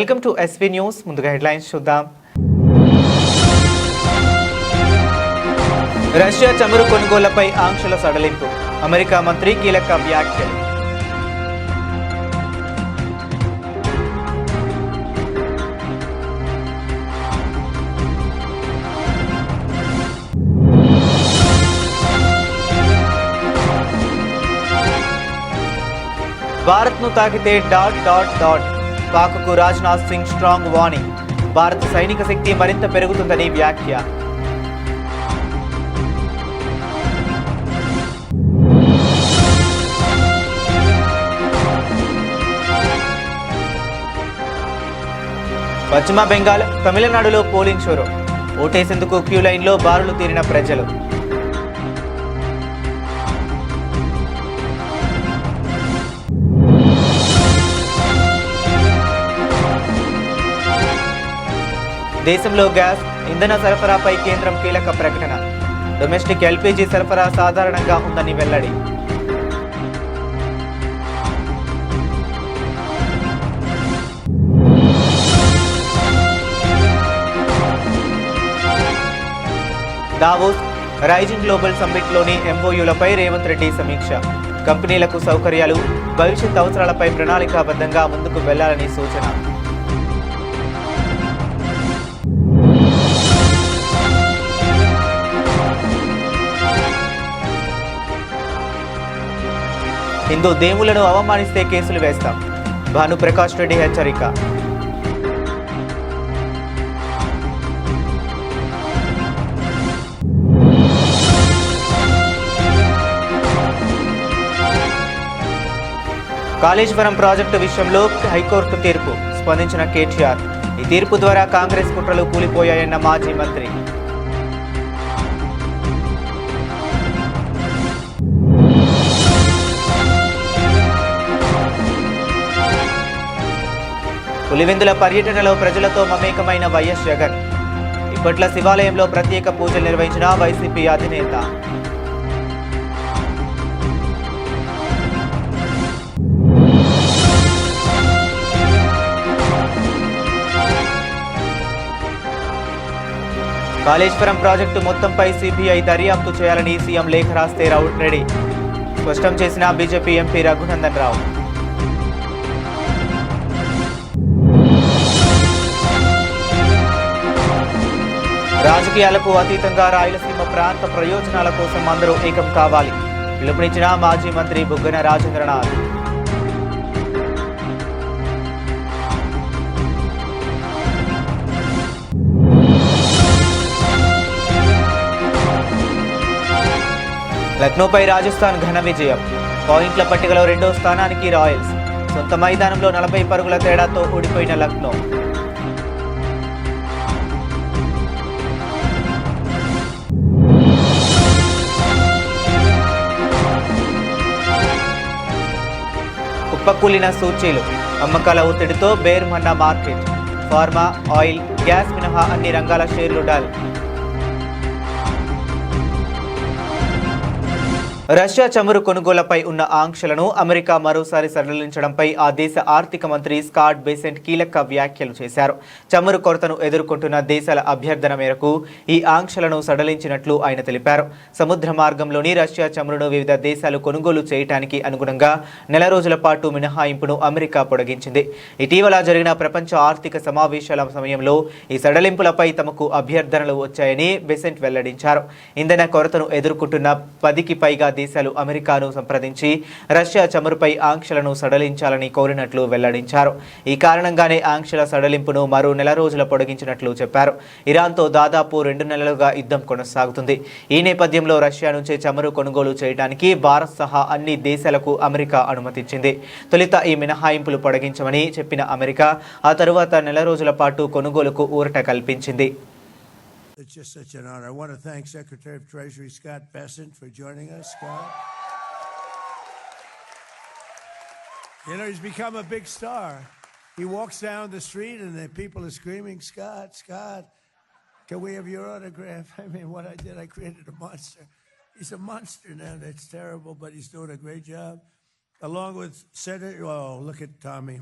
Welcome to SV news. ముందుగా headlines చూద్దాం. Russia చమురు కొనుగోళ్లపై ఆంక్షల సడలింపు, అమెరికా మంత్రి కీలక వ్యాఖ్యలు. భారత్ను తాకితే ... పాక్కు రాజ్నాథ్ సింగ్ స్ట్రాంగ్ వార్నింగ్, భారత సైనిక శక్తి మరింత పెరుగుతుందని వ్యాఖ్య. పశ్చిమ బెంగాల్, తమిళనాడులో పోలింగ్ షురు, ఓటేసేందుకు క్యూ లైన్లో బారులు తీరిన ప్రజలు. దేశంలో గ్యాస్, ఇంధన సరఫరాపై కేంద్రం కీలక ప్రకటన, డొమెస్టిక్ ఎల్పీజీ సరఫరా సాధారణంగా ఉందని వెల్లడి. దావోస్, రైజింగ్ గ్లోబల్ సమ్మిట్లోని ఎంఓయూలపై రేవంత్ రెడ్డి సమీక్ష, కంపెనీలకు సౌకర్యాలు, భవిష్యత్ అవసరాలపై ప్రణాళికాబద్ధంగా ముందుకు వెళ్లాలని సూచన. హిందూ దేవులను అవమానిస్తే కేసులు వేస్తాం, భానుప్రకాష్ రెడ్డి హెచ్చరిక. కాళేశ్వరం ప్రాజెక్టు విషయంలో హైకోర్టు తీర్పు, స్పందించిన కేటీఆర్. ఈ తీర్పు ద్వారా కాంగ్రెస్ కుట్రలు కూలిపోయాయన్న మాజీ మంత్రి. పులివెందుల పర్యటనలో ప్రజలతో మమేకమైన వైఎస్ జగన్. ఇప్పట్ల శివాలయంలో ప్రత్యేక పూజలు నిర్వహించిన వైసీపీ అధినేత. కాళేశ్వరం ప్రాజెక్టు మొత్తంపై సిబిఐ దర్యాప్తు చేయాలని సీఎం లేఖ రాస్తే రెడ్డి స్పష్టం చేసిన బీజేపీ ఎంపీ రఘునందన్ రావు. రాజకీయాలకు అతీతంగా రాయలసీమ ప్రాంత ప్రయోజనాల కోసం అందరూ ఏకం కావాలి, పిలుపునిచ్చిన మాజీ మంత్రి బుగ్గన రాజేంద్రనాథ్. లక్నోపై రాజస్థాన్ ఘన విజయం, పాయింట్ల పట్టికలో 2వ స్థానానికి రాయల్స్. సొంత మైదానంలో 40 పరుగుల తేడాతో ఓడిపోయిన లక్నో. కుప్పకూలిన సూచీలు, అమ్మకాల ఒత్తిడితో బేర్మన్న మార్కెట్. ఫార్మా, ఆయిల్, గ్యాస్ మినహా అన్ని రంగాల షేర్లు డల్. రష్యా చమురు కొనుగోళ్లపై ఉన్న ఆంక్షలను అమెరికా మరోసారి సడలించడంపై ఆ దేశ ఆర్థిక మంత్రి స్కాట్ బెసెంట్ కీలక వ్యాఖ్యలు చేశారు. చమురు కొరతను ఎదుర్కొంటున్న దేశాల అభ్యర్థన మేరకు ఈ ఆంక్షలను సడలించినట్లు ఆయన తెలిపారు. సముద్ర మార్గంలోని రష్యా చమురును వివిధ దేశాలు కొనుగోలు చేయడానికి అనుగుణంగా 4 రోజుల పాటు మినహాయింపును అమెరికా పొడిగించింది. ఇటీవల జరిగిన ప్రపంచ ఆర్థిక సమావేశాల సమయంలో ఈ సడలింపులపై తమకు అభ్యర్థనలు వచ్చాయని బెసెంట్ వెల్లడించారు. ఇంధన కొరతను ఎదుర్కొంటున్న 10కి పైగా దేశాలు అమెరికాను సంప్రదించి రష్యా చమురుపై ఆంక్షలను సడలించాలని కోరినట్లు వెల్లడించారు. ఈ కారణంగానే ఆంక్షల సడలింపును మరో 4 రోజుల పొడిగించినట్లు చెప్పారు. ఇరాన్తో దాదాపు 2 నెలలుగా యుద్ధం కొనసాగుతుంది. ఈ నేపథ్యంలో రష్యా నుంచే చమురు కొనుగోలు చేయడానికి భారత్ సహా అన్ని దేశాలకు అమెరికా అనుమతించింది. తొలుత ఈ మినహాయింపులు పొడిగించమని చెప్పిన అమెరికా ఆ తరువాత 4 రోజుల పాటు కొనుగోలుకు ఊరట కల్పించింది. It's just such an honor. I want to thank Secretary of Treasury Scott Bessent for joining us. Scott, you know, he's become a big star. He walks down the street and the people are screaming, Scott, Scott, can we have your autograph? I mean, what I did, I created a monster. He's a monster now. That's terrible, but he's doing a great job. along with Senator. Oh, look at Tommy.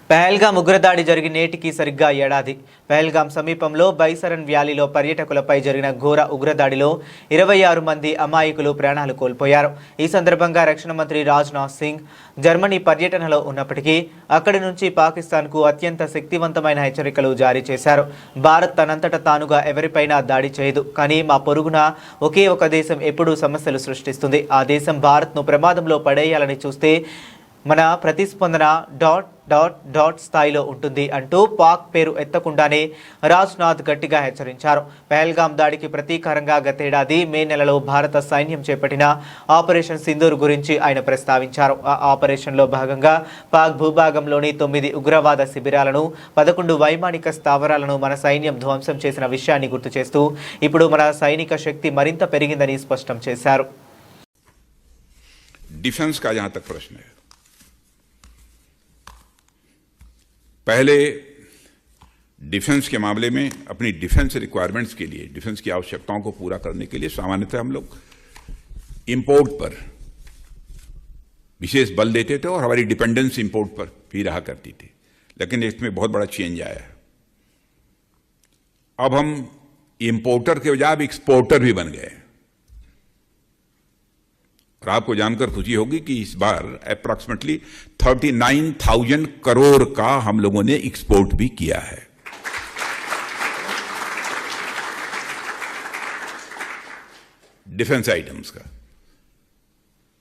Pahalgam ఉగ్రదాడి జరిగి నేటికి సరిగ్గా ఏడాది. పహల్గాం సమీపంలో బైసరన్ వ్యాలీలో పర్యాటకులపై జరిగిన ఘోర ఉగ్రదాడిలో 26 మంది అమాయకులు ప్రాణాలు కోల్పోయారు. ఈ సందర్భంగా రక్షణ మంత్రి రాజ్నాథ్ సింగ్ జర్మనీ పర్యటనలో ఉన్నప్పటికీ అక్కడి నుంచి పాకిస్తాన్కు అత్యంత శక్తివంతమైన హెచ్చరికలు జారీ చేశారు. భారత్ తనంతట తానుగా ఎవరిపైనా దాడి చేయదు, కానీ మా పొరుగున ఒకే ఒక దేశం ఎప్పుడూ సమస్యలు సృష్టిస్తుంది. ఆ దేశం భారత్ను ప్రమాదంలో పడేయాలని చూస్తే మన ప్రతిస్పందన డాట్ డాట్ డాట్ స్థాయిలో ఉంటుంది అంటూ పాక్ పేరు ఎత్తకుండానే రాజ్నాథ్ గట్టిగా హెచ్చరించారు. పహల్గాం దాడికి ప్రతీకారంగా గతేడాది మే నెలలో భారత సైన్యం చేపట్టిన ఆపరేషన్ సింధూర్ గురించి ఆయన ప్రస్తావించారు. ఆ ఆపరేషన్లో భాగంగా పాక్ భూభాగంలోని 9 ఉగ్రవాద శిబిరాలను 11 వైమానిక స్థావరాలను మన సైన్యం ధ్వంసం చేసిన విషయాన్ని గుర్తు చేస్తూ ఇప్పుడు మన సైనిక శక్తి మరింత పెరిగిందని స్పష్టం చేశారు. डिफेंस का जहां तक प्रश्न है, पहले डिफेंस के मामले में अपनी डिफेंस रिक्वायरमेंट्स के लिए, डिफेंस की आवश्यकताओं को पूरा करने के लिए सामान्यतः हम लोग इंपोर्ट पर विशेष बल देते थे और हमारी डिपेंडेंस इंपोर्ट पर भी रहा करती थी. लेकिन इसमें बहुत बड़ा चेंज आया है. अब हम इंपोर्टर के बजाय अब एक्सपोर्टर भी बन गए. और आपको जानकर खुशी होगी कि इस बार अप्रॉक्सीमेटली 39,000 करोड़ का हम लोगों ने एक्सपोर्ट भी किया है. डिफेंस आइटम्स का.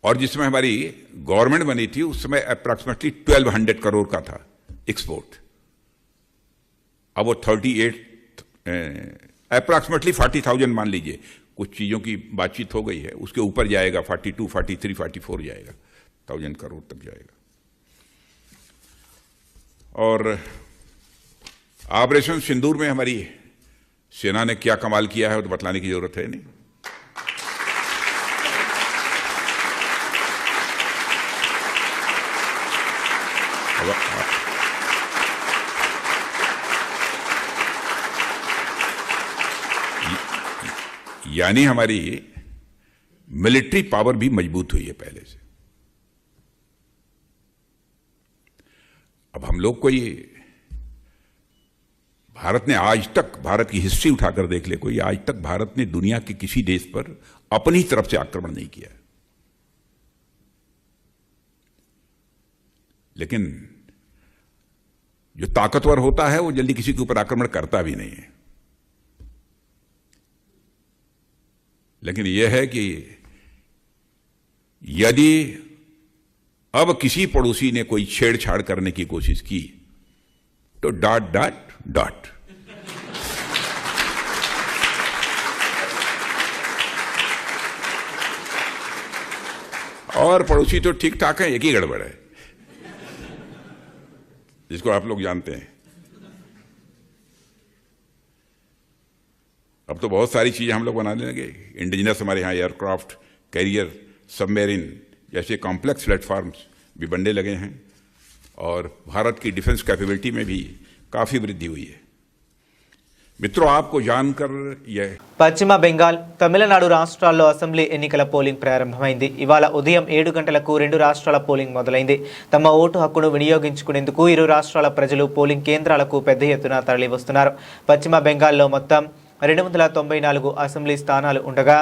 और जिसमें हमारी गवर्नमेंट बनी थी उस समय अप्रॉक्सीमेटली 1200 करोड़ का था एक्सपोर्ट. अब वो 38 अप्रॉक्सीमेटली 40,000 मान लीजिए. कुछ चीजों की बातचीत हो गई है, उसके ऊपर जाएगा, 42, 43, 44 जाएगा, 1000 करोड़ तक जाएगा. और ऑपरेशन सिंदूर में हमारी सेना ने क्या कमाल किया है वो तो बतलाने की जरूरत है नहीं. यानी हमारी मिलिट्री पावर भी मजबूत हुई है पहले से. अब हम लोग कोई भारत ने आज तक, भारत की हिस्ट्री उठाकर देख ले, कोई आज तक भारत ने दुनिया के किसी देश पर अपनी तरफ से आक्रमण नहीं किया. लेकिन जो ताकतवर होता है वो जल्दी किसी के ऊपर आक्रमण करता भी नहीं है. लेकिन यह है कि यदि अब किसी पड़ोसी ने कोई छेड़छाड़ करने की कोशिश की तो डॉट डॉट डॉट. और पड़ोसी तो ठीक ठाक है, एक ही गड़बड़ है जिसको आप लोग जानते हैं. अब तो बहुत सारी चीजें हम लोग बनाने लगे. इंडिजिनस हमारे यहाँ एयरक्राफ्ट कैरियर, सबमरीन जैसे कॉम्प्लेक्स प्लेटफॉर्म्स भी बनने लगे हैं और भारत की डिफेंस कैपेबिलिटी में भी काफी वृद्धि हुई है. मित्रों, आपको जानकर यह పశ్చిమ బెంగాల్, తమిళనాడు రాష్ట్రాల్లో అసెంబ్లీ ఎన్నికల పోలింగ్ ప్రారంభమైంది. ఇవాళ ఉదయం 7 గంటలకు 2 రాష్ట్రాల పోలింగ్ మొదలైంది. తమ ఓటు హక్కును వినియోగించుకునేందుకు ఇరు రాష్ట్రాల ప్రజలు పోలింగ్ కేంద్రాలకు పెద్ద ఎత్తున తరలివస్తున్నారు. పశ్చిమ బెంగాల్లో మొత్తం 294 అసెంబ్లీ స్థానాలు ఉండగా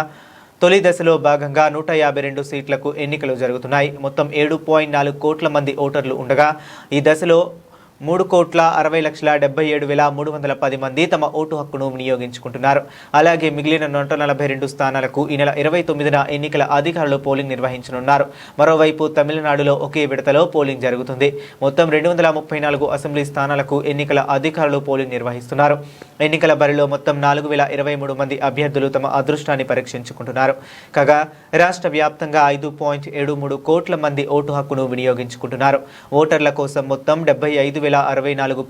తొలి దశలో భాగంగా 152 సీట్లకు ఎన్నికలు జరుగుతున్నాయి. మొత్తం 7.4 కోట్ల మంది ఓటర్లు ఉండగా ఈ దశలో 3,60,77,310 మంది తమ ఓటు హక్కును వినియోగించుకుంటున్నారు. అలాగే మిగిలిన 142 స్థానాలకు ఈ నెల 29న ఎన్నికల అధికారులు పోలింగ్ నిర్వహించనున్నారు. మరోవైపు తమిళనాడులో ఒకే విడతలో పోలింగ్ జరుగుతుంది. మొత్తం 234 అసెంబ్లీ స్థానాలకు ఎన్నికల అధికారులు పోలింగ్ నిర్వహిస్తున్నారు. ఎన్నికల బరిలో మొత్తం 4,023 మంది అభ్యర్థులు తమ అదృష్టాన్ని పరీక్షించుకుంటున్నారు. కాగా రాష్ట్ర వ్యాప్తంగా 5.73 కోట్ల మంది ఓటు హక్కును వినియోగించుకుంటున్నారు. ఓటర్ల కోసం మొత్తం 75,064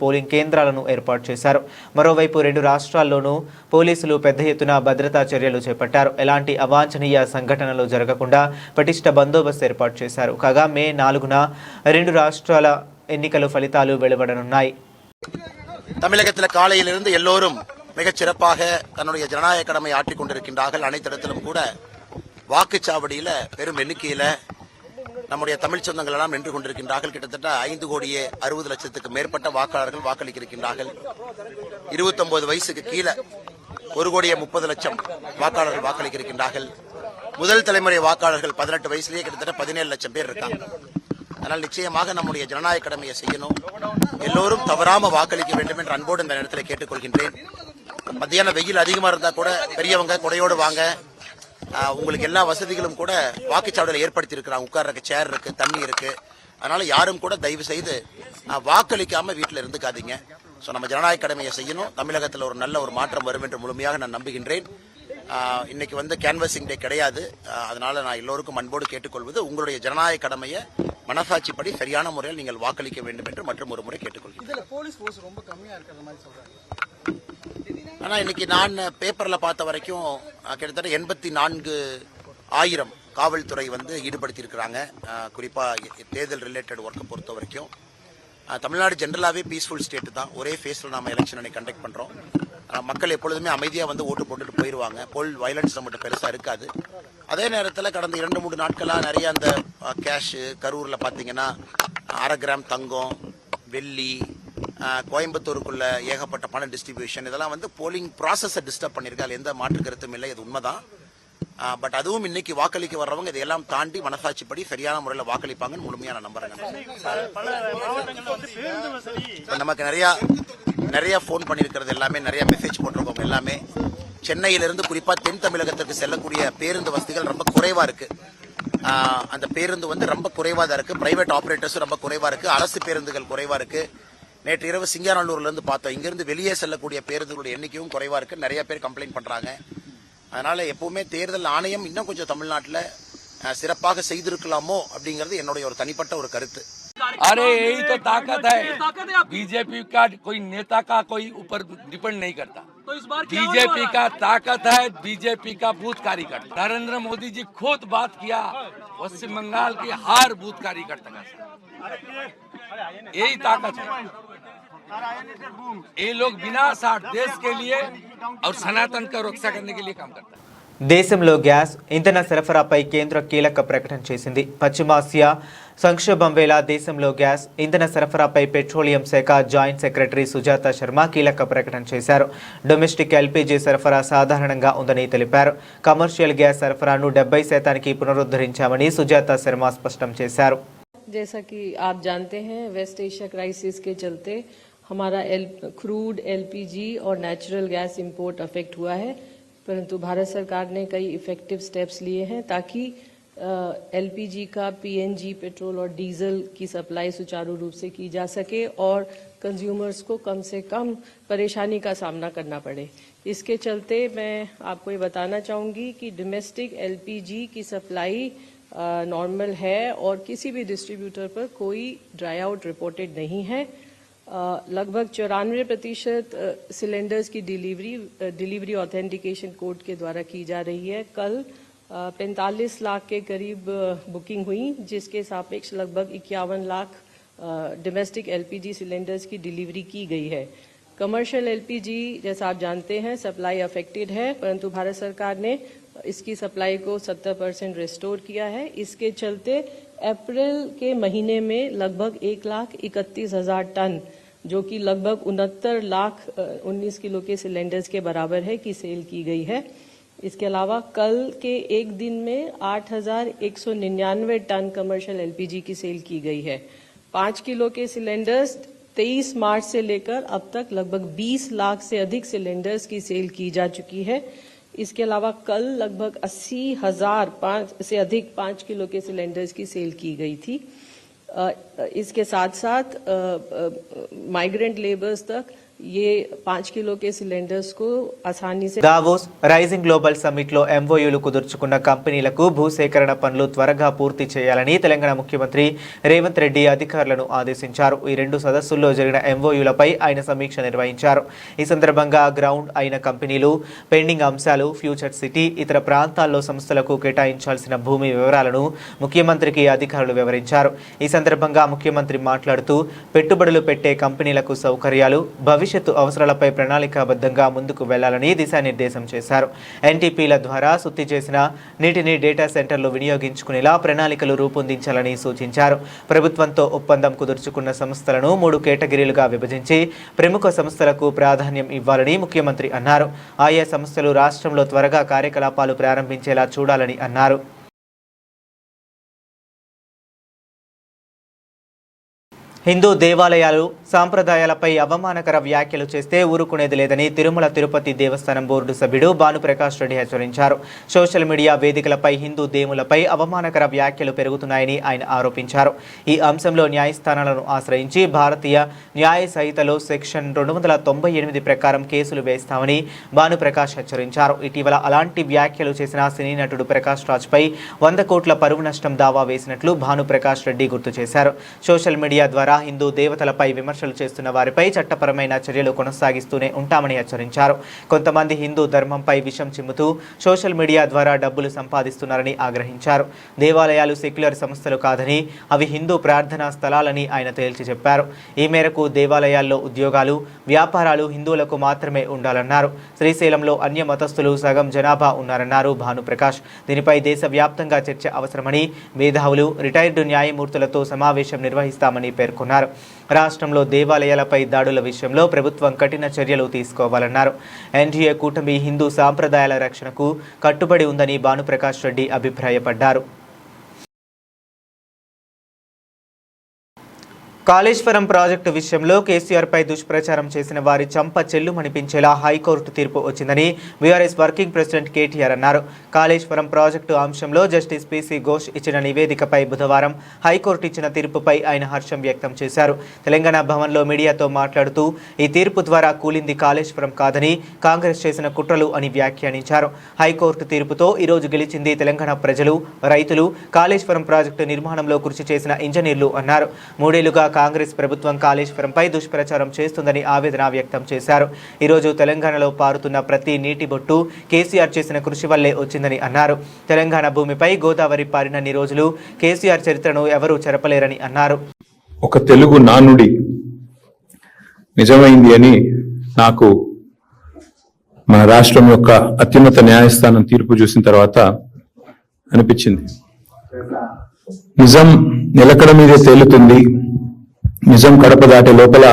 పోలింగ్ కేంద్రాలను ఏర్పాటు చేశారు. మరోవైపు 2 రాష్ట్రాల్లోనూ పోలీసులు పెద్ద ఎత్తున భద్రతా చర్యలు చేపట్టారు. ఎలాంటి అవాంఛనీయ సంఘటనలు జరగకుండా పటిష్ట బందోబస్తు ఏర్పాటు చేశారు. కాగా మే 4న 2 రాష్ట్రాల ఎన్నికల ఫలితాలు వెలువడనున్నాయి. தமிழகத்தில் காலையிலிருந்து எல்லோரும் மிகச் சிறப்பாக தன்னுடைய ஜனநாயக கடமை ஆற்றிக் கொண்டிருக்கின்றார்கள். அனைத்து இடத்திலும் கூட வாக்குச்சாவடியில பெரும் எண்ணிக்கையில நம்முடைய தமிழ் சொந்தங்கள் எல்லாம் நின்று கொண்டிருக்கின்றார்கள். கிட்டத்தட்ட 5,60,00,000 மேற்பட்ட வாக்காளர்கள் வாக்களிக்க இருக்கின்றார்கள். 29 வயசுக்கு கீழே 1,30,00,000 வாக்காளர்கள் வாக்களிக்க இருக்கின்றார்கள். முதல் தலைமுறை வாக்காளர்கள் 18 வயசுலேயே கிட்டத்தட்ட 17 லட்சம் பேர் இருக்காங்க. அதனால் நிச்சயமாக நம்முடைய ஜனநாயக கடமையை செய்யணும். எல்லோரும் தவறாம வாக்களிக்க வேண்டும் என்று அன்போடு இந்த நேரத்தில் கேட்டுக்கொள்கின்றேன். மத்தியான வெயில் அதிகமா இருந்தா கூட பெரியவங்க குடையோடு வாங்க. உங்களுக்கு எல்லா வசதிகளும் கூட வாக்குச்சாவடியில் ஏற்படுத்தி இருக்கிறாங்க. உட்கார்றதுக்கு சேர் இருக்கு, தண்ணி இருக்கு. அதனால யாரும் கூட தயவு செய்து வாக்களிக்காம வீட்டில் இருந்துக்காதீங்க. ஸோ நம்ம ஜனநாயக கடமையை செய்யணும். தமிழகத்தில் ஒரு நல்ல ஒரு மாற்றம் வரும் என்று முழுமையாக நான் நம்புகின்றேன். இன்னைக்கு வந்து கேன்வசிங் டே கிடையாது. அதனால நான் எல்லோருக்கும் அன்போடு கேட்டுக்கொள்வது, உங்களுடைய ஜனநாயக கடமையை மனசாட்சிப்படி சரியான முறையில் நீங்கள் வாக்களிக்க வேண்டும் என்று மற்றும் ஒரு முறை கேட்டுக்கொள்கிறேன். ஆனா இன்னைக்கு நான் பேப்பர்ல பார்த்த வரைக்கும் கிட்டத்தட்ட 84,000 காவல்துறை வந்து ஈடுபடுத்தி இருக்கிறாங்க. குறிப்பா தேர்தல் ரிலேட்டட் ஒர்க்கை பொறுத்த வரைக்கும் தமிழ்நாடு ஜென்ரலாகவே பீஸ்ஃபுல் ஸ்டேட் தான். ஒரே ஃபேஸில் நம்ம எலெக்ஷனை கண்டக்ட் பண்ணுறோம். மக்கள் எப்பொழுதுமே அமைதியாக வந்து ஓட்டு போட்டுட்டு போயிடுவாங்க. போல் வயலன்ஸ் நம்மகிட்ட பெருசாக இருக்காது. அதே நேரத்தில் கடந்த 2-3 நாட்களாக நிறைய அந்த கேஷு கரூரில் பார்த்தீங்கன்னா 1/2 கிராம் தங்கம், வெள்ளி, கோயம்புத்தூருக்குள்ள ஏகப்பட்ட பண டிஸ்ட்ரிபியூஷன், இதெல்லாம் வந்து போலிங் ப்ராசஸை டிஸ்டர்ப் பண்ணியிருக்கு. அதில் எந்த மாற்று கருத்தும் இல்லை, இது உண்மைதான். பட் அதுவும் இன்னைக்கு வாக்களிக்க வர்றவங்க இதையெல்லாம் தாண்டி மனசாட்சிப்படி சரியான முறையில் வாக்களிப்பாங்கன்னு முழுமையான நம்புறேன். நமக்கு நிறைய போன் பண்ணிருக்கிறது எல்லாமே, நிறைய மெசேஜ் போட்டிருக்கோம் எல்லாமே. சென்னையிலிருந்து குறிப்பா தென் தமிழகத்திற்கு செல்லக்கூடிய பேருந்து வசதிகள் ரொம்ப குறைவா இருக்கு. அந்த பேருந்து வந்து ரொம்ப குறைவா தான் இருக்கு. பிரைவேட் ஆபரேட்டர்ஸும் ரொம்ப குறைவா இருக்கு. அரசு பேருந்துகள் குறைவா இருக்கு. நேற்று இரவு சிங்காரல்லூர்ல இருந்து பார்த்தோம். இங்கிருந்து வெளியே செல்லக்கூடிய பேருந்துகளுடைய எண்ணிக்கையும் குறைவா இருக்கு. நிறைய பேர் கம்ப்ளைண்ட் பண்றாங்க. அதனால எப்பவுமே தேர்தல் ஆணையம் இன்னும் கொஞ்சம் தமிழ்நாட்டில் சிறப்பாக செய்திருக்கலாமோ அப்படிங்கிறது என்னுடைய ஒரு தனிப்பட்ட ஒரு கருத்து. अरे यही तो ताकत है। बीजेपी का कोई नेता का कोई ऊपर डिपेंड नहीं करता। बीजेपी का ताकत है, बीजेपी का बूथ कार्यकर्ता। नरेंद्र मोदी जी खुद बात किया, पश्चिम बंगाल की हर बूथ कार्यकर्ता का यही ताकत है। ये लोग बिना साठ देश के लिए और सनातन का रक्षा करने के लिए काम करता है। దేశంలో గ్యాస్ ఇంధన సరఫరాపై కేంద్ర కీలక ప్రకటన చేసింది. పశ్చిమాసియా సంక్షోభం వేళ దేశంలో గ్యాస్ ఇంధన సరఫరాపై పెట్రోలియం శాఖ జాయింట్ సెక్రటరీ సుజాత శర్మ కీలక ప్రకటన చేశారు. డొమెస్టిక్ ఎల్పీజీ సరఫరా సాధారణంగా ఉందని తెలిపారు. కమర్షియల్ గ్యాస్ సరఫరాను 70% పునరుద్ధరించామని సుజాత శర్మ స్పష్టం చేశారు. जैसा कि आप जानते हैं, वेस्ट एशिया क्राइसिस के चलते हमारा क्रूड, एलपीजी और नेचुरल गैस इंपोर्ट अफेक्ट हुआ है, परंतु भारत सरकार ने कई इफेक्टिव स्टेप्स लिए हैं ताकि एलपीजी का पीएनजी, पेट्रोल और डीजल की सप्लाई सुचारू रूप से की जा सके और कंज्यूमर्स को कम से कम परेशानी का सामना करना पड़े। इसके चलते मैं आपको ये बताना चाहूँगी कि डोमेस्टिक एलपीजी की सप्लाई नॉर्मल है और किसी भी डिस्ट्रीब्यूटर पर कोई ड्राई आउट रिपोर्टेड नहीं है। लगभग 94% सिलेंडर्स की डिलीवरी ऑथेंटिकेशन कोड के द्वारा की जा रही है। कल 45 लाख के करीब बुकिंग हुई, जिसके सापेक्ष लगभग 51 लाख डोमेस्टिक एलपीजी सिलेंडर्स की डिलीवरी की गई है। कमर्शियल एलपीजी जैसा आप जानते हैं सप्लाई अफेक्टेड है, परंतु भारत सरकार ने इसकी सप्लाई को 70% रिस्टोर किया है। इसके चलते अप्रैल के महीने में लगभग 1,31,000 टन, जो कि लगभग 69 लाख 19 किलो के सिलेंडर्स के बराबर है, की सेल की गई है। इसके अलावा कल के एक दिन में 8,199 टन कमर्शियल एलपीजी की सेल की गई है। 5 किलो के सिलेंडर्स 23 मार्च से लेकर अब तक लगभग 20 लाख से अधिक सिलेंडर्स की सेल की जा चुकी है। इसके अलावा कल लगभग 80,000 से अधिक 5 किलो के सिलेंडर्स की सेल की गई थी। इसके साथ साथ माइग्रेंट लेबर्स तक ये 5 किलो के सिलेंडर्स को आसानी से దావోస్ రైజింగ్ గ్లోబల్ సమ్మిట్ లో ఎంఓయూలు కుదుర్చుకున్న కంపెనీలకు భూసేకరణ పనులు త్వరగా పూర్తి చేయాలని తెలంగాణ ముఖ్యమంత్రి రేవంత్ రెడ్డి అధికారులను ఆదేశించారు. ఈ 2 సదస్సుల్లో జరిగిన ఎంఓయూలపై ఆయన సమీక్ష నిర్వహించారు. ఈ సందర్భంగా గ్రౌండ్ అయిన కంపెనీలు, పెండింగ్ అంశాలు, ఫ్యూచర్ సిటీ, ఇతర ప్రాంతాల్లో సంస్థలకు కేటాయించాల్సిన భూమి వివరాలను ముఖ్యమంత్రికి అధికారులు వివరించారు. ఈ సందర్భంగా ముఖ్యమంత్రి మాట్లాడుతూ పెట్టుబడులు పెట్టే కంపెనీలకు సౌకర్యాలు, భవిష్యత్ భవిష్యత్తు అవసరాలపై ప్రణాళికాబద్ధంగా ముందుకు వెళ్లాలని దిశానిర్దేశం చేశారు. ఎన్టీపీల ద్వారా శుద్ధి చేసిన నీటిని డేటా సెంటర్లు వినియోగించుకునేలా ప్రణాళికలు రూపొందించాలని సూచించారు. ప్రభుత్వంతో ఒప్పందం కుదుర్చుకున్న సంస్థలను 3 కేటగిరీలుగా విభజించి ప్రముఖ సంస్థలకు ప్రాధాన్యం ఇవ్వాలని ముఖ్యమంత్రి అన్నారు. ఆయా సంస్థలు రాష్ట్రంలో త్వరగా కార్యకలాపాలు ప్రారంభించేలా చూడాలని అన్నారు. హిందూ దేవాలయాలు సాంప్రదాయాలపై అవమానకర వ్యాఖ్యలు చేస్తే ఊరుకునేది లేదని తిరుమల తిరుపతి దేవస్థానం బోర్డు సభ్యుడు భానుప్రకాష్ రెడ్డి హెచ్చరించారు. సోషల్ మీడియా వేదికలపై హిందూ దేవులపై అవమానకర వ్యాఖ్యలు పెరుగుతున్నాయని ఆయన ఆరోపించారు. ఈ అంశంలో న్యాయస్థానాలను ఆశ్రయించి భారతీయ న్యాయ సంహితలో సెక్షన్ 298 ప్రకారం కేసులు వేస్తామని భానుప్రకాష్ హెచ్చరించారు. ఇటీవల అలాంటి వ్యాఖ్యలు చేసిన సినీ నటుడు ప్రకాష్ రాజ్పై 100 కోట్ల పరువు నష్టం దావా వేసినట్లు భానుప్రకాష్ రెడ్డి గుర్తు చేశారు. సోషల్ మీడియా ద్వారా హిందూ దేవతలపై విమర్శలు చేస్తున్న వారిపై చట్టపరమైన చర్యలు కొనసాగిస్తూనే ఉంటామని హెచ్చరించారు. కొంతమంది హిందూ ధర్మంపై విషం చిమ్ముతూ సోషల్ మీడియా ద్వారా డబ్బులు సంపాదిస్తున్నారని ఆగ్రహించారు. దేవాలయాలు సెక్యులర్ సంస్థలు కాదని అవి హిందూ ప్రార్థనా స్థలాలని ఆయన తేల్చి చెప్పారు. ఈ మేరకు దేవాలయాల్లో ఉద్యోగాలు, వ్యాపారాలు హిందువులకు మాత్రమే ఉండాలన్నారు. శ్రీశైలంలో అన్య మతస్థులు సగం జనాభా ఉన్నారన్నారు భానుప్రకాష్. దీనిపై దేశవ్యాప్తంగా చర్చ అవసరమని మేధావులు, రిటైర్డు న్యాయమూర్తులతో సమావేశం నిర్వహిస్తామని పేర్కొన్నారు. రాష్ట్రంలో దేవాలయాలపై దాడుల విషయంలో ప్రభుత్వం కఠిన చర్యలు తీసుకోవాలన్నారు. ఎన్డీఏ కూటమి హిందూ సాంప్రదాయాల రక్షణకు కట్టుబడి ఉందని భానుప్రకాష్ రెడ్డి అభిప్రాయపడ్డారు. కాళేశ్వరం ప్రాజెక్టు విషయంలో కేసీఆర్పై దుష్ప్రచారం చేసిన వారి చంప చెల్లుమనిపించేలా హైకోర్టు తీర్పు వచ్చిందని బీఆర్ఎస్ వర్కింగ్ ప్రెసిడెంట్ కేటీఆర్ అన్నారు. కాళేశ్వరం ప్రాజెక్టు అంశంలో జస్టిస్ పీసీ ఘోష్ ఇచ్చిన నివేదికపై బుధవారం హైకోర్టు ఇచ్చిన తీర్పుపై ఆయన హర్షం వ్యక్తం చేశారు. తెలంగాణ భవన్లో మీడియాతో మాట్లాడుతూ ఈ తీర్పు ద్వారా కూలింది కాళేశ్వరం కాదని కాంగ్రెస్ చేసిన కుట్రలు అని వ్యాఖ్యానించారు. హైకోర్టు తీర్పుతో ఈరోజు గెలిచింది తెలంగాణ ప్రజలు, రైతులు, కాళేశ్వరం ప్రాజెక్టు నిర్మాణంలో కృషి చేసిన ఇంజనీర్లు అన్నారు. 3 ఏళ్లుగా కాంగ్రెస్ ప్రభుత్వం కాళేశ్వరంపై దుష్ప్రచారం చేస్తుందని ఆవేదన వ్యక్తం చేశారు. ఈరోజు తెలంగాణలో పారుతున్న ప్రతి నీటి బొట్టు కేసీఆర్ చేసిన కృషి వల్లే వచ్చిందని అన్నారు. తెలంగాణ భూమిపై గోదావరి పారినన్ని రోజులు కేసీఆర్ చరిత్రను ఎవరూ చెరపలేరని అన్నారు. ఒక తెలుగు నానుడి నిజమైంది అని నాకు మన రాష్ట్రం యొక్క అత్యున్నత న్యాయస్థానం తీర్పు చూసిన తర్వాత అనిపించింది. నిజం నిలకడ మీదే తేలుతుంది, నిజం కడప దాటే లోపల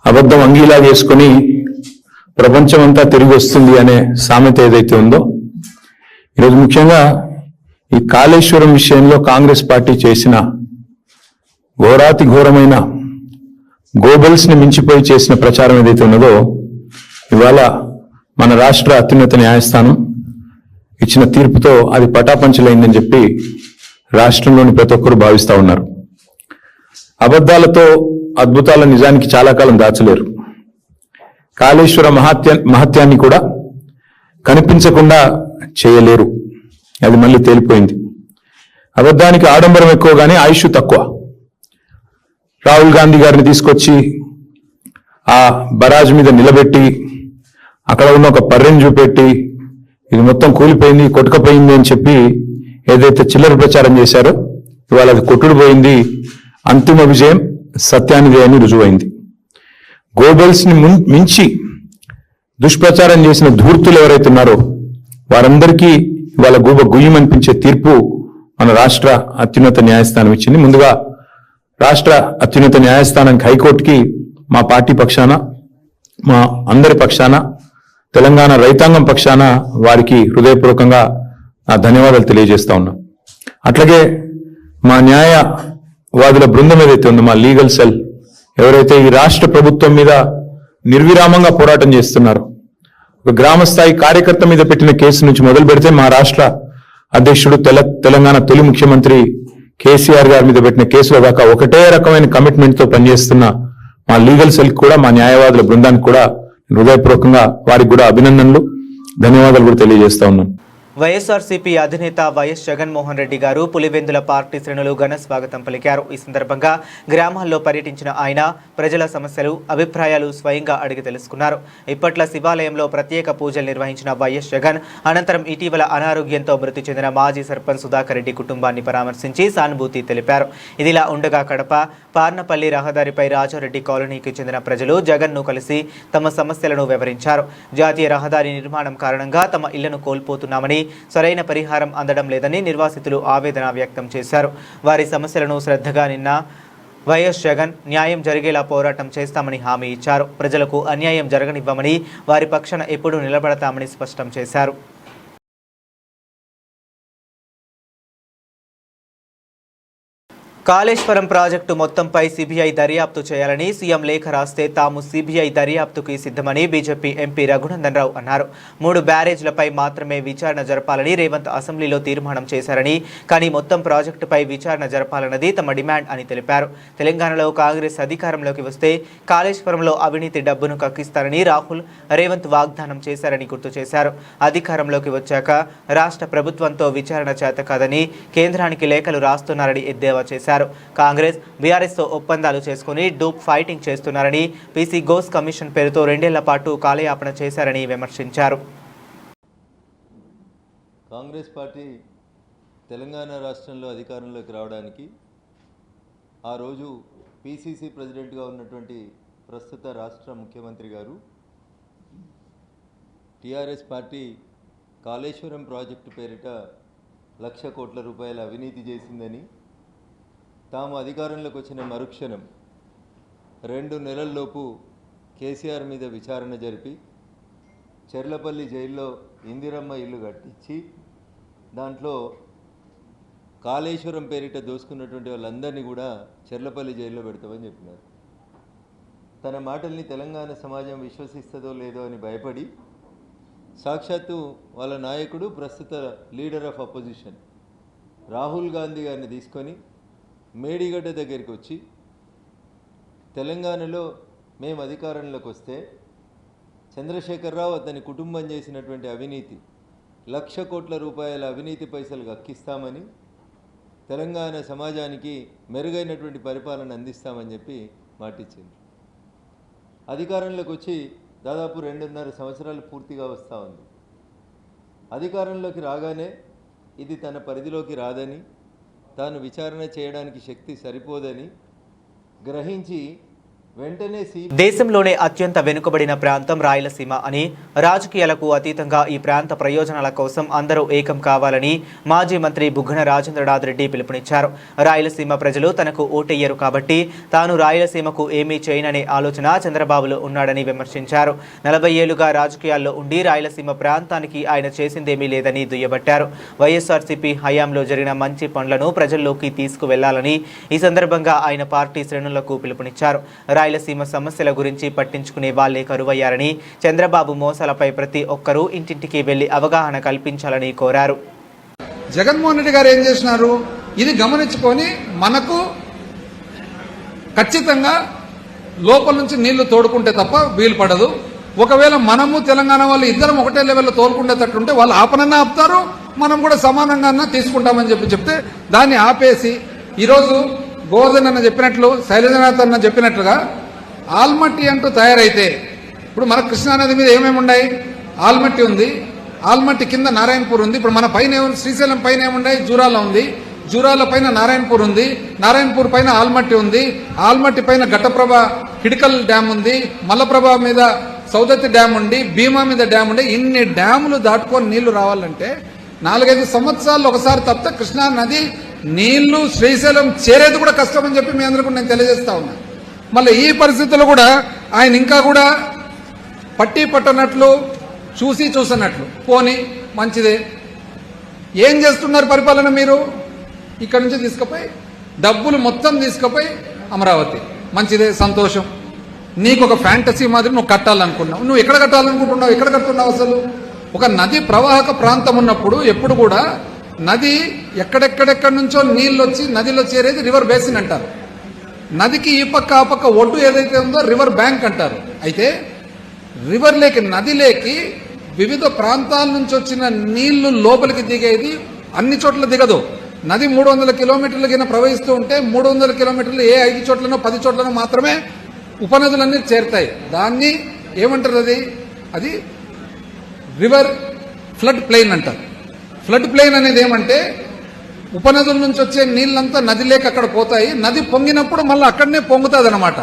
అబద్ధం అంగీలా చేసుకుని ప్రపంచమంతా తిరిగి వస్తుంది అనే సామెత ఏదైతే ఉందో, ఈరోజు ముఖ్యంగా ఈ కాళేశ్వరం విషయంలో కాంగ్రెస్ పార్టీ చేసిన ఘోరాతి ఘోరమైన గోబెల్స్ ని మించిపోయి చేసిన ప్రచారం ఏదైతే ఉన్నదో, ఇవాళ మన రాష్ట్ర అత్యున్నత న్యాయస్థానం ఇచ్చిన తీర్పుతో అది పటాపంచలైందని చెప్పి రాష్ట్రంలోని ప్రతి ఒక్కరు భావిస్తా ఉన్నారు. అబద్ధాలతో అద్భుతాల నిజానికి చాలా కాలం దాచలేరు. కాళేశ్వర మహత్యాన్ని కూడా కనిపించకుండా చేయలేరు. అది మళ్ళీ తేలిపోయింది. అబద్ధానికి ఆడంబరం ఎక్కువ కానీ ఆయుష్ తక్కువ. రాహుల్ గాంధీ గారిని తీసుకొచ్చి ఆ బరాజ్ మీద నిలబెట్టి అక్కడ ఉన్న ఒక పర్రెని చూపెట్టి ఇది మొత్తం కూలిపోయింది, కొట్టుకపోయింది అని చెప్పి ఏదైతే చిల్లర ప్రచారం చేశారో, ఇవాళ అది కొట్టుడు పోయింది. అంతిమ విజయం సత్యానిదే అని రుజువైంది. గోబెల్స్ ని మించి దుష్ప్రచారం చేసిన ధూర్తులు ఎవరైతే ఉన్నారో వారందరికీ ఇవాళ గుయ్యమనిపించే తీర్పు మన రాష్ట్ర అత్యున్నత న్యాయస్థానం ఇచ్చింది. ముందుగా రాష్ట్ర అత్యున్నత న్యాయస్థానానికి, హైకోర్టుకి మా పార్టీ పక్షాన, మా అందరి పక్షాన, తెలంగాణ రైతాంగం పక్షాన వారికి హృదయపూర్వకంగా నా ధన్యవాదాలు తెలియజేస్తా ఉన్నా. అట్లాగే మా న్యాయవాదుల బృందం ఏదైతే ఉందో, మా లీగల్ సెల్ ఎవరైతే ఈ రాష్ట్ర ప్రభుత్వం మీద నిర్విరామంగా పోరాటం చేస్తున్నారో, ఒక గ్రామ స్థాయి కార్యకర్త మీద పెట్టిన కేసు నుంచి మొదలు పెడితే మా రాష్ట్ర అధ్యక్షుడు తెలంగాణ తొలి ముఖ్యమంత్రి కేసీఆర్ గారి మీద పెట్టిన కేసుల దాకా ఒకటే రకమైన కమిట్మెంట్ తో పనిచేస్తున్న మా లీగల్ సెల్ కూడా, మా న్యాయవాదుల బృందానికి కూడా హృదయపూర్వకంగా వారికి కూడా అభినందనలు, ధన్యవాదాలు కూడా తెలియజేస్తా ఉన్నాను. వైఎస్ఆర్సీపీ అధినేత వైఎస్ జగన్మోహన్ రెడ్డి గారు పులివెందుల పార్టీ శ్రేణులు ఘన స్వాగతం పలికారు. ఈ సందర్భంగా గ్రామాల్లో పర్యటించిన ఆయన ప్రజల సమస్యలు, అభిప్రాయాలు స్వయంగా అడిగి తెలుసుకున్నారు. ఇప్పట్ల శివాలయంలో ప్రత్యేక పూజలు నిర్వహించిన వైఎస్ జగన్ అనంతరం ఇటీవల అనారోగ్యంతో మృతి చెందిన మాజీ సర్పంచ్ సుధాకర్ రెడ్డి కుటుంబాన్ని పరామర్శించి సానుభూతి తెలిపారు. ఇదిలా ఉండగా కడప పార్నపల్లి రహదారిపై రాజారెడ్డి కాలనీకి చెందిన ప్రజలు జగన్ను కలిసి తమ సమస్యలను వివరించారు. జాతీయ రహదారి నిర్మాణం కారణంగా తమ ఇళ్లను కోల్పోతున్నామని, సరైన పరిహారం అందడం లేదని నిర్వాసితులు ఆవేదన వ్యక్తం చేశారు. వారి సమస్యలను శ్రద్ధగా నిన్న వైఎస్ జగన్ న్యాయం జరిగేలా పోరాటం చేస్తామని హామీ ఇచ్చారు. ప్రజలకు అన్యాయం జరగనివ్వమని, వారి పక్షాన ఎప్పుడూ నిలబడతామని స్పష్టం చేశారు. కాళేశ్వరం ప్రాజెక్టు మొత్తంపై సిబిఐ దర్యాప్తు చేయాలని సీఎం లేఖ రాస్తే తాము సిబిఐ దర్యాప్తుకి సిద్ధమని బీజేపీ ఎంపీ రఘునందన్ రావు అన్నారు. 3 బ్యారేజ్లపై మాత్రమే విచారణ జరపాలని రేవంత్ అసెంబ్లీలో తీర్మానం చేశారని, కానీ మొత్తం ప్రాజెక్టుపై విచారణ జరపాలన్నది తమ డిమాండ్ అని తెలిపారు. తెలంగాణలో కాంగ్రెస్ అధికారంలోకి వస్తే కాళేశ్వరంలో అవినీతి డబ్బును కక్కిస్తారని రాహుల్, రేవంత్ వాగ్దానం చేశారని గుర్తు చేశారు. అధికారంలోకి వచ్చాక రాష్ట్ర ప్రభుత్వంతో విచారణ చేత కాదని కేంద్రానికి లేఖలు రాస్తున్నారని ఎద్దేవా చేశారు. కాంగ్రెస్ బీఆర్ఎస్ తో ఒప్పందాలు చేసుకుని డూప్ ఫైటింగ్ చేస్తున్నారని, పీసీ ఘోష్ కమిషన్ పేరుతో 2 ఏళ్ల పాటు కాలయాపన చేశారని విమర్శించారు. కాంగ్రెస్ పార్టీ తెలంగాణ రాష్ట్రంలో అధికారంలోకి రావడానికి ఆ రోజు పీసీసీ ప్రెసిడెంట్గా ఉన్నటువంటి ప్రస్తుత రాష్ట్ర ముఖ్యమంత్రి గారు టీఆర్ఎస్ పార్టీ కాళేశ్వరం ప్రాజెక్టు పేరిట 1,00,000 కోట్ల రూపాయల అవినీతి చేసిందని, తాము అధికారంలోకి వచ్చిన మరుక్షణం 2 నెలల్లోపు కేసీఆర్ మీద విచారణ జరిపి చెర్లపల్లి జైల్లో ఇందిరమ్మ ఇల్లు కట్టించి దాంట్లో కాళేశ్వరం పేరిట దోసుకున్నటువంటి వాళ్ళందరినీ కూడా చెర్లపల్లి జైల్లో పెడతామని చెప్పినారు. తన మాటల్ని తెలంగాణ సమాజం విశ్వసిస్తుందో లేదో అని భయపడి సాక్షాత్తు వాళ్ళ నాయకుడు, ప్రస్తుత leader of opposition Rahul Gandhi గారిని తీసుకొని మేడిగడ్డ దగ్గరికి వచ్చి తెలంగాణలో మేము అధికారంలోకి వస్తే చంద్రశేఖరరావు అతని కుటుంబం చేసినటువంటి అవినీతి 1,00,000 కోట్ల రూపాయల అవినీతి పైసలు కక్కిస్తామని, తెలంగాణ సమాజానికి మెరుగైనటువంటి పరిపాలన అందిస్తామని చెప్పి మాటిచ్చింది. అధికారంలోకి వచ్చి దాదాపు 2.5 సంవత్సరాలు పూర్తిగా వస్తూ ఉంది. అధికారంలోకి రాగానే ఇది తన పరిధిలోకి రాదని, తాను విచారణ చేయడానికి శక్తి సరిపోదని గ్రహించి వెంటనే దేశంలోనే అత్యంత వెనుకబడిన ప్రాంతం రాయలసీమ అని, రాజకీయాలకు అతీతంగా ఈ ప్రాంత ప్రయోజనాల కోసం అందరూ ఏకం కావాలని మాజీ మంత్రి బుగ్గన రాజేంద్రనాథ్ రెడ్డి పిలుపునిచ్చారు. రాయలసీమ ప్రజలు తనకు ఓటెయ్యరు కాబట్టి తాను రాయలసీమకు ఏమీ చేయననే ఆలోచన చంద్రబాబులో ఉన్నాడని విమర్శించారు. 40 ఏళ్లుగా రాజకీయాల్లో ఉండి రాయలసీమ ప్రాంతానికి ఆయన చేసిందేమీ లేదని దుయ్యబట్టారు. వైఎస్ఆర్సీపీ హయాంలో జరిగిన మంచి పనులను ప్రజల్లోకి తీసుకువెళ్లాలని ఈ సందర్భంగా ఆయన పార్టీ శ్రేణులకు పిలుపునిచ్చారు. రాయలసీమ సమస్యల గురించి పట్టించుకునే వాళ్లే కరువయ్యారని, చంద్రబాబు మోసాలపై ప్రతి ఒక్కరూ ఇంటింటికి వెళ్లి అవగాహన కల్పించాలని కోరారు. జగన్మోహన్ రెడ్డి గారు ఏం చేసినారు, ఇది గమనించుకొని మనకు ఖచ్చితంగా లోపల నుంచి నీళ్లు తోడుకుంటే తప్ప వీలు పడదు. ఒకవేళ మనము తెలంగాణ వాళ్ళు ఇద్దరం ఒకటే లెవెల్లో తోలుకుండేటట్టుంటే వాళ్ళు ఆపనన్నా ఆపుతారు, మనం కూడా సమానంగా తీసుకుంటామని చెప్తే దాన్ని ఆపేసి ఈరోజు గోవర్ధన్ అన్న చెప్పినట్లు, శైలజనాథ్ అన్న చెప్పినట్లుగా ఆల్మట్టి అంటూ తయారైతే, ఇప్పుడు మన కృష్ణానది మీద ఏమేమి ఉన్నాయి, ఆల్మట్టి ఉంది, ఆల్మట్టి కింద నారాయణపూర్ ఉంది, ఇప్పుడు మన పైన శ్రీశైలం పైన ఏమున్నాయి, జూరాల ఉంది, జూరాల పైన నారాయణపూర్ ఉంది, నారాయణపూర్ పైన ఆల్మట్టి ఉంది, ఆల్మట్టి పైన ఘటప్రభ హిడకల్ డ్యామ్ ఉంది, మల్లప్రభ మీద సౌదత్తి డ్యామ్ ఉండి, భీమా మీద డ్యామ్ ఉండి, ఇన్ని డ్యాములు దాటుకొని నీళ్లు రావాలంటే 4-5 సంవత్సరాలు ఒకసారి తప్పితే కృష్ణా నది నీళ్లు శ్రీశైలం చేరేది కూడా కష్టమని చెప్పి మీ అందరికీ నేను తెలియజేస్తా ఉన్నా. మళ్ళీ ఈ పరిస్థితుల్లో కూడా ఆయన ఇంకా కూడా పట్టి పట్టనట్లు, చూసన్నట్లు పోని మంచిదే. ఏం చేస్తున్నారు పరిపాలన మీరు? ఇక్కడ నుంచి తీసుకుపోయి డబ్బులు మొత్తం తీసుకుపోయి అమరావతి, మంచిదే, సంతోషం. నీకు ఒక ఫ్యాంటసీ మాదిరి నువ్వు కట్టాలనుకున్నావు. నువ్వు ఎక్కడ కట్టాలనుకుంటున్నావు? ఎక్కడ కడుతున్నావు? అసలు ఒక నది ప్రవాహక ప్రాంతం ఉన్నప్పుడు ఎప్పుడు కూడా నది ఎక్కడెక్కడెక్కడి నుంచో నీళ్ళు వచ్చి నదిలో చేరేది రివర్ బేసిన్ అంటారు. నదికి ఈ పక్క ఆ పక్క ఒడ్డు ఏదైతే ఉందో రివర్ బ్యాంక్ అంటారు. అయితే రివర్ లేకి, నది లేకి వివిధ ప్రాంతాల నుంచి వచ్చిన నీళ్లు లోపలికి దిగేది అన్ని చోట్ల దిగదు. నది 300 కిలోమీటర్ల కింద ప్రవహిస్తూ ఉంటే 300 కిలోమీటర్లు ఏ 5 చోట్లనో 10 చోట్లనో మాత్రమే ఉపనదులన్నీ చేరుతాయి. దాన్ని ఏమంటారు? అది రివర్ ఫ్లడ్ ప్లెయిన్ అంటారు. ఫ్లడ్ ప్లెయిన్ అనేది ఏమంటే ఉపనదుల నుంచి వచ్చే నీళ్ళంతా నదిలోకి అక్కడ పోతాయి. నది పొంగినప్పుడు మళ్ళీ అక్కడనే పొంగుతుంది అన్నమాట.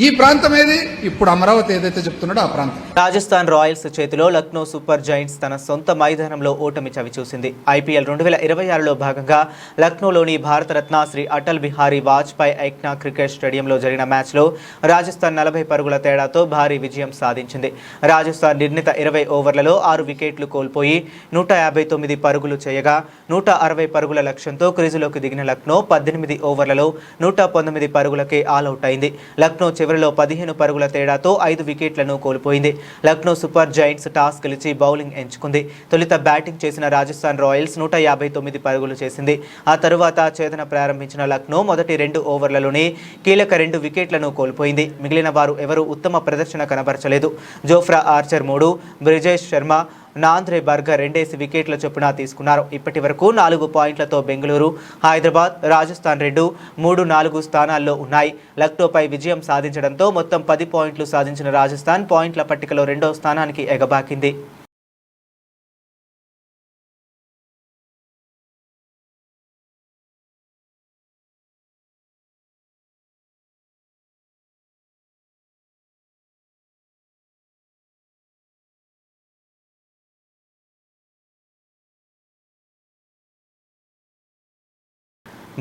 ఈ ప్రాంతం ఏది? ఇప్పుడు అమరావతి ఏదైతే చెప్తున్నాడో ఆ ప్రాంతం. రాజస్థాన్ రాయల్స్ చేతిలో లక్నో సూపర్ జైంట్స్ తన సొంత మైదానంలో ఓటమి చవిచూసింది. IPL 2026లో భాగంగా లక్నోలోని భారతరత్న శ్రీ అటల్ బిహారీ వాజ్పేయి ఐక్నా క్రికెట్ స్టేడియంలో జరిగిన మ్యాచ్లో రాజస్థాన్ 40 పరుగుల తేడాతో భారీ విజయం సాధించింది. రాజస్థాన్ నిర్ణీత 20 ఓవర్లలో 6 వికెట్లు కోల్పోయి 159 పరుగులు చేయగా 160 పరుగుల లక్ష్యంతో క్రీజులోకి దిగిన లక్నో 18 ఓవర్లలో 119 పరుగులకే ఆలౌట్ అయింది. లక్నో చివరిలో 15 పరుగుల తేడాతో 5 వికెట్లను కోల్పోయింది. లక్నో సూపర్ జైంట్స్ టాస్ గెలిచి బౌలింగ్ ఎంచుకుంది. తొలుత బ్యాటింగ్ చేసిన రాజస్థాన్ రాయల్స్ 159 పరుగులు చేసింది. ఆ తరువాత ఛేదన ప్రారంభించిన లక్నో మొదటి 2 ఓవర్లలోనే కీలక 2 వికెట్లను కోల్పోయింది. మిగిలిన వారు ఎవరూ ఉత్తమ ప్రదర్శన కనబరచలేదు. Jofra Archer 3, Brijesh Sharma, Nandre Burger 2 వికెట్ల చొప్పున తీసుకున్నారు. ఇప్పటి వరకు 4 పాయింట్లతో బెంగళూరు, హైదరాబాద్, రాజస్థాన్ 2, 3, 4 స్థానాల్లో ఉన్నాయి. లక్నోపై విజయం సాధించడంతో మొత్తం 10 పాయింట్లు సాధించిన రాజస్థాన్ పాయింట్ల పట్టికలో 2వ స్థానానికి ఎగబాకింది.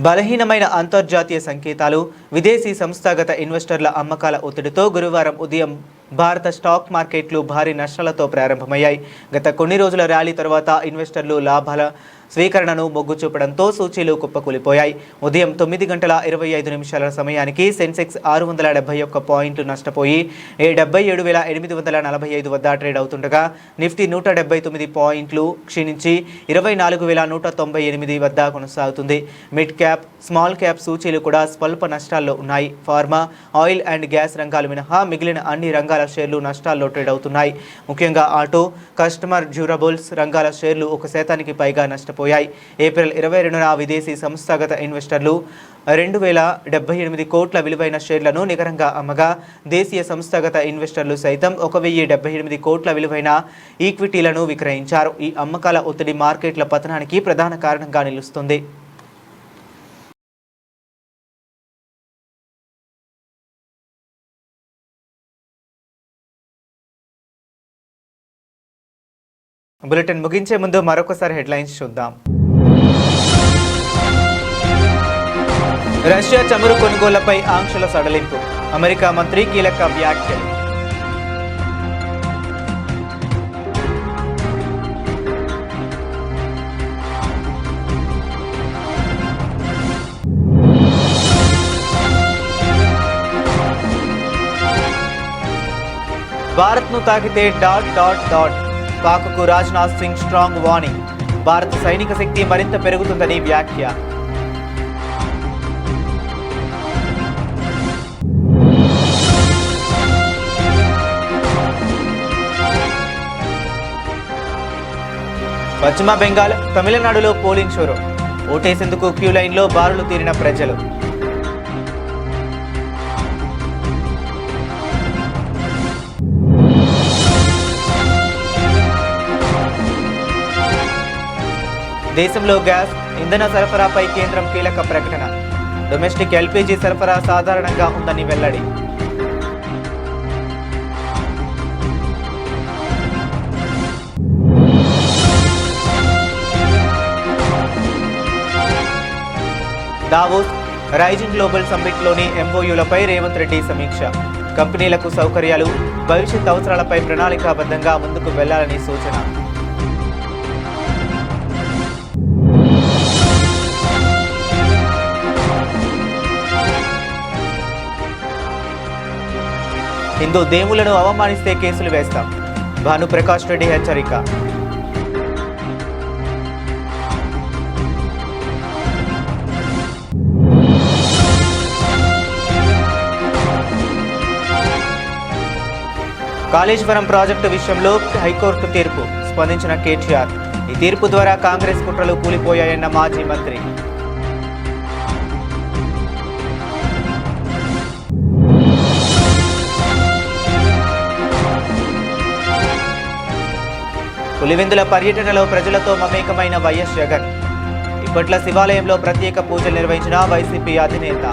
బలహీనమైన అంతర్జాతీయ సంకేతాలు, విదేశీ సంస్థాగత ఇన్వెస్టర్ల అమ్మకాల ఒత్తిడితో గురువారం ఉదయం భారత స్టాక్ మార్కెట్లు భారీ నష్టాలతో ప్రారంభమయ్యాయి. గత కొన్ని రోజుల ర్యాలీ తర్వాత ఇన్వెస్టర్లు లాభాల స్వీకరణను మొగ్గు చూపడంతో సూచీలు కుప్పకూలిపోయాయి. ఉదయం 9:25 సమయానికి సెన్సెక్స్ 671 పాయింట్లు నష్టపోయి 77,845 వద్ద ట్రేడ్ అవుతుండగా నిఫ్టీ 179 పాయింట్లు క్షీణించి 24,198 వద్ద కొనసాగుతుంది. మిడ్ క్యాప్, స్మాల్ క్యాప్ సూచీలు కూడా స్వల్ప నష్టాల్లో ఉన్నాయి. ఫార్మా, ఆయిల్ అండ్ గ్యాస్ రంగాలు మినహా మిగిలిన అన్ని రంగాల షేర్లు నష్టాల్లో ట్రేడ్ అవుతున్నాయి. ముఖ్యంగా ఆటో, కస్టమర్ డ్యూరబుల్స్ రంగాల షేర్లు 1% పైగా నష్టపోయాయి. ఏప్రిల్ 22న విదేశీ సంస్థాగత ఇన్వెస్టర్లు 2,078 కోట్ల విలువైన షేర్లను నికరంగా అమ్మగా దేశీయ సంస్థాగత ఇన్వెస్టర్లు సైతం 1,078 కోట్ల విలువైన ఈక్విటీలను విక్రయించారు. ఈ అమ్మకాల ఒత్తిడి మార్కెట్ల పతనానికి ప్రధాన కారణంగా నిలుస్తుంది. బులెటిన్ ముగించే ముందు మరొకసారి హెడ్లైన్స్ చూద్దాం. రష్యా చమురు కొనుగోళ్లపై ఆంక్షల సడలింపు, అమెరికా మంత్రి కీలక వ్యాఖ్యలు. భారత్ను తాకితే ... పాక్కు రాజ్నాథ్ సింగ్ స్ట్రాంగ్ వార్నింగ్, భారత సైనిక శక్తి మరింత పెరుగుతుందని వ్యాఖ్య. పశ్చిమ బెంగాల్, తమిళనాడులో పోలింగ్ షురు, ఓటేసేందుకు క్యూ లైన్లో బారులు తీరిన ప్రజలు. దేశంలో గ్యాస్, ఇంధన సరఫరాపై కేంద్రం కీలక ప్రకటన, డొమెస్టిక్ LPG సరఫరా సాధారణంగా ఉందని వెల్లడి. దావోస్, రైజింగ్ గ్లోబల్ సమ్మిట్లోని MOUలపై రేవంత్ రెడ్డి సమీక్ష, కంపెనీలకు సౌకర్యాలు, భవిష్యత్ అవసరాలపై ప్రణాళికాబద్ధంగా ముందుకు వెళ్లాలని సూచన. హిందూ దేవుళ్లను అవమానిస్తే కేసులు వేస్తాం, భానుప్రకాష్ రెడ్డి హెచ్చరిక. కాళేశ్వరం ప్రాజెక్టు విషయంలో హైకోర్టు తీర్పు స్పందించిన కేటీఆర్. ఈ తీర్పు ద్వారా కాంగ్రెస్ కుట్రలు కూలిపోయాయన్న మాజీ మంత్రి. పులివెందుల పర్యటనలో ప్రజలతో మమేకమైన వైఎస్ జగన్. ఇప్పట్ల శివాలయంలో ప్రత్యేక పూజలు నిర్వహించిన వైసీపీ అధినేత.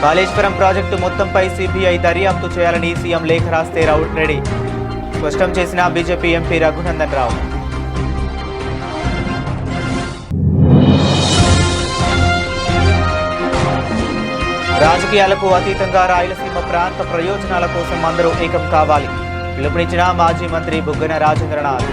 కాళేశ్వరం ప్రాజెక్టు మొత్తంపై సిబిఐ దర్యాప్తు చేయాలని సీఎం లేఖ రాస్తే రెడీ స్పష్టం చేసిన బీజేపీ ఎంపీ రఘునందన్ రావు. రాజకీయాలకు అతీతంగా రాయలసీమ ప్రాంత ప్రయోజనాల కోసం అందరూ ఏకం కావాలి పిలుపునిచ్చిన మాజీ మంత్రి బుగ్గన రాజేంద్రనాథ్.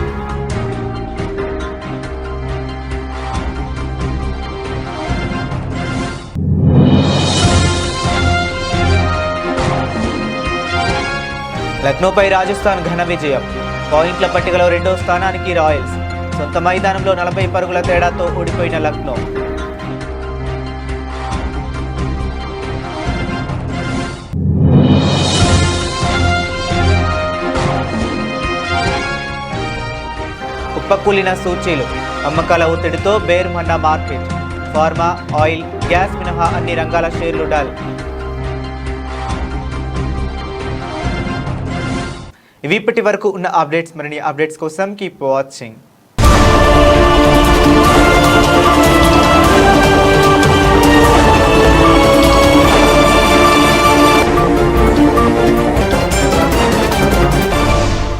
లక్నోపై రాజస్థాన్ ఘన విజయం. పాయింట్ల పట్టికలో 2వ స్థానానికి రాయల్స్. సొంత మైదానంలో 40 పరుగుల తేడాతో ఓడిపోయిన లక్నో. కుప్పకూలిన సూచీలు. అమ్మకాల ఒత్తిడితో బేర్మన్న మార్కెట్. ఫార్మా, ఆయిల్, గ్యాస్ మినహా అన్ని రంగాల షేర్లు డల్. ఇవి ఇప్పటి వరకు ఉన్న అప్డేట్స్. మరిన్ని అప్డేట్స్ కోసం కీప్ వాచింగ్.